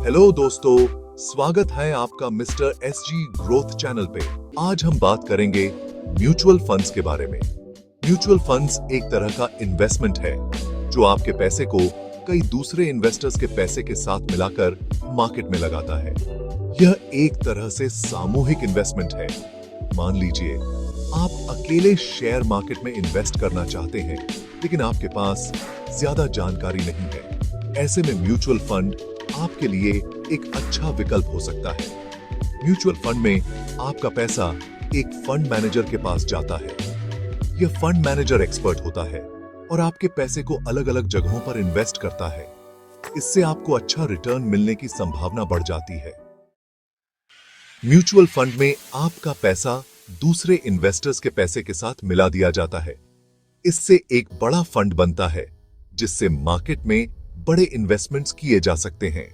Hello दोस्तों, स्वागत है आपका मिस्टर एसजी ग्रोथ चैनल पे। आज हम बात करेंगे म्यूचुअल फंड्स के बारे में। म्यूचुअल फंड्स एक तरह का इन्वेस्टमेंट है जो आपके पैसे को कई दूसरे इन्वेस्टर्स के पैसे के साथ मिलाकर मार्केट में लगाता है। यह एक तरह से सामूहिक इन्वेस्टमेंट है। मान लीजिए आप अकेले शेयर मार्केट में इन्वेस्ट करना चाहते हैं, लेकिन आपके पास ज्यादा जानकारी नहीं है। ऐसे में म्यूचुअल फंड आपके लिए एक अच्छा विकल्प हो सकता है। म्यूचुअल फंड में आपका पैसा एक फंड मैनेजर के पास जाता है। यह फंड मैनेजर एक्सपर्ट होता है और आपके पैसे को अलग अलग जगहों पर इन्वेस्ट करता है। इससे आपको अच्छा रिटर्न मिलने की संभावना बढ़ जाती है। म्यूचुअल फंड में आपका पैसा दूसरे इन्वेस्टर्स के पैसे के साथ मिला दिया जाता है। इससे एक बड़ा फंड बनता है जिससे मार्केट में बड़े इन्वेस्टमेंट्स किए जा सकते हैं।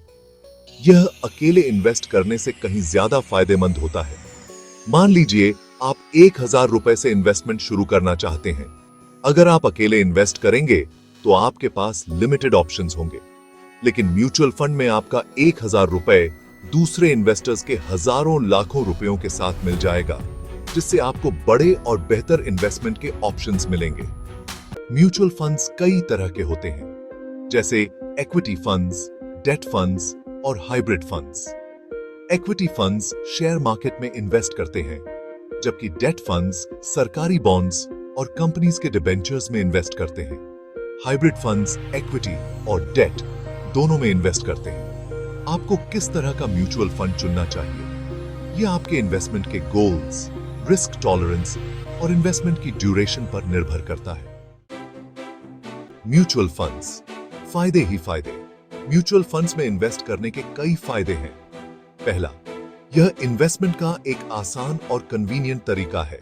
यह अकेले इन्वेस्ट करने से कहीं ज्यादा फायदेमंद होता है। मान लीजिए आप 1000 रुपए से इन्वेस्टमेंट शुरू करना चाहते हैं। अगर आप अकेले इन्वेस्ट करेंगे तो आपके पास लिमिटेड ऑप्शंस होंगे, लेकिन म्यूचुअल फंड में आपका 1000 रुपए दूसरे इन्वेस्टर्स के हजारों लाखों रुपयों के साथ मिल जाएगा, जिससे आपको बड़े और बेहतर इन्वेस्टमेंट के ऑप्शंस मिलेंगे। म्यूचुअल फंड्स कई तरह के होते हैं, जैसे इक्विटी फंड्स, डेट फंड्स और hybrid funds. Equity funds share market में इन्वेस्ट करते हैं, जबकि डेट फंड्स सरकारी बॉन्ड्स और कंपनीज के डिबेंचर्स में इन्वेस्ट करते हैं। हाइब्रिड फंड्स इक्विटी और डेट दोनों में इन्वेस्ट करते हैं। आपको किस तरह का म्यूचुअल फंड चुनना चाहिए, यह आपके इन्वेस्टमेंट के गोल्स, रिस्क टॉलरेंस और इन्वेस्टमेंट की ड्यूरेशन पर निर्भर करता है। म्यूचुअल फंड्स, फायदे ही फायदे। म्यूचुअल फंड्स में इन्वेस्ट करने के कई फायदे हैं। पहला, यह इन्वेस्टमेंट का एक आसान और कन्वीनियंट तरीका है।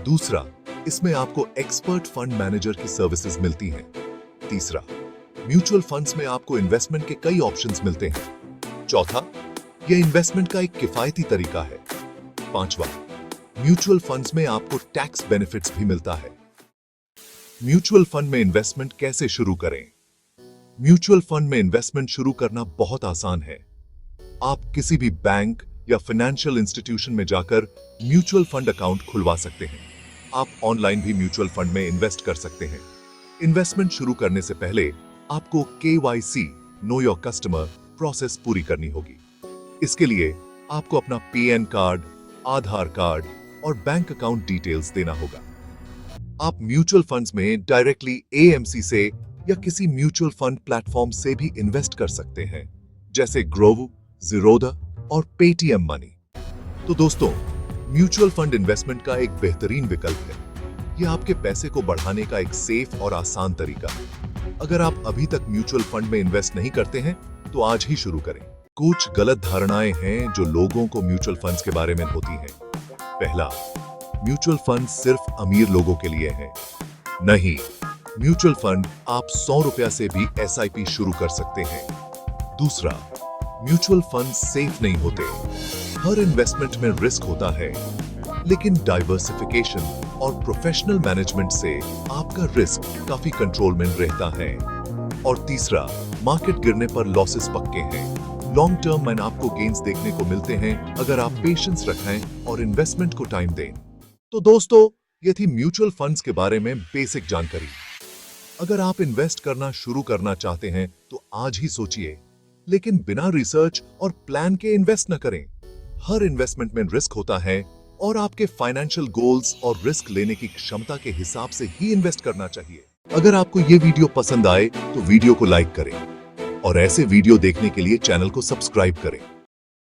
दूसरा, इसमें आपको एक्सपर्ट फंड मैनेजर की सर्विसेज मिलती हैं। तीसरा, म्यूचुअल फंड्स में आपको इन्वेस्टमेंट के कई ऑप्शंस मिलते हैं। चौथा, यह इन्वेस्टमेंट का एक किफायती तरीका है। पांचवा, म्यूचुअल फंड्स में आपको टैक्स बेनिफिट्स भी मिलता है। म्यूचुअल फंड में इन्वेस्टमेंट कैसे शुरू करें? म्यूचुअल फंड में इन्वेस्टमेंट शुरू करना बहुत आसान है। आप किसी भी बैंक या फाइनेंशियल इंस्टीट्यूशन में जाकर म्यूचुअल फंड अकाउंट खुलवा सकते हैं। आप ऑनलाइन भी म्यूचुअल फंड में इन्वेस्ट कर सकते हैं। इन्वेस्टमेंट शुरू करने से पहले आपको KYC know your customer process पूरी करनी होगी। इसके लिए आपको अपना PN कार्ड, आधार कार्ड और बैंक अकाउंट डिटेल्स देना होगा। आप म्यूचुअल फंड्स में डायरेक्टली AMC से या किसी म्यूचुअल फंड प्लेटफॉर्म से भी इन्वेस्ट कर सकते हैं, जैसे ग्रोव, ज़ीरोधा और पेटीएम मनी। तो दोस्तों, म्यूचुअल फंड इन्वेस्टमेंट का एक बेहतरीन विकल्प है। यह आपके पैसे को बढ़ाने का एक सेफ और आसान तरीका है। अगर आप अभी तक म्यूचुअल फंड में इन्वेस्ट नहीं करते हैं तो आज ही शुरू करें। कुछ गलत धारणाएं हैं जो लोगों को म्यूचुअल फंड्स के बारे में होती हैं। पहला, म्यूचुअल फंड सिर्फ अमीर लोगों के लिए है। नहीं, म्यूचुअल फंड आप 100 रुपया से भी SIP शुरू कर सकते हैं। दूसरा, म्यूचुअल फंड सेफ नहीं होते। हर इन्वेस्टमेंट में रिस्क होता है, लेकिन डाइवर्सिफिकेशन और प्रोफेशनल मैनेजमेंट से आपका रिस्क काफी कंट्रोल में रहता है। और तीसरा, मार्केट गिरने पर लॉसेस पक्के हैं। लॉन्ग टर्म में आपको गेन्स देखने को मिलते हैं अगर आप पेशेंस रखें और इन्वेस्टमेंट को टाइम दें। तो दोस्तों, ये थी म्यूचुअल फंड्स के बारे में बेसिक जानकारी। अगर आप इन्वेस्ट करना शुरू करना चाहते हैं तो आज ही सोचिए, लेकिन बिना रिसर्च और प्लान के इन्वेस्ट न करें। हर इन्वेस्टमेंट में रिस्क होता है और आपके फाइनेंशियल गोल्स और रिस्क लेने की क्षमता के हिसाब से ही इन्वेस्ट करना चाहिए। अगर आपको ये वीडियो पसंद आए तो वीडियो को लाइक करें और ऐसे वीडियो देखने के लिए चैनल को सब्सक्राइब करें।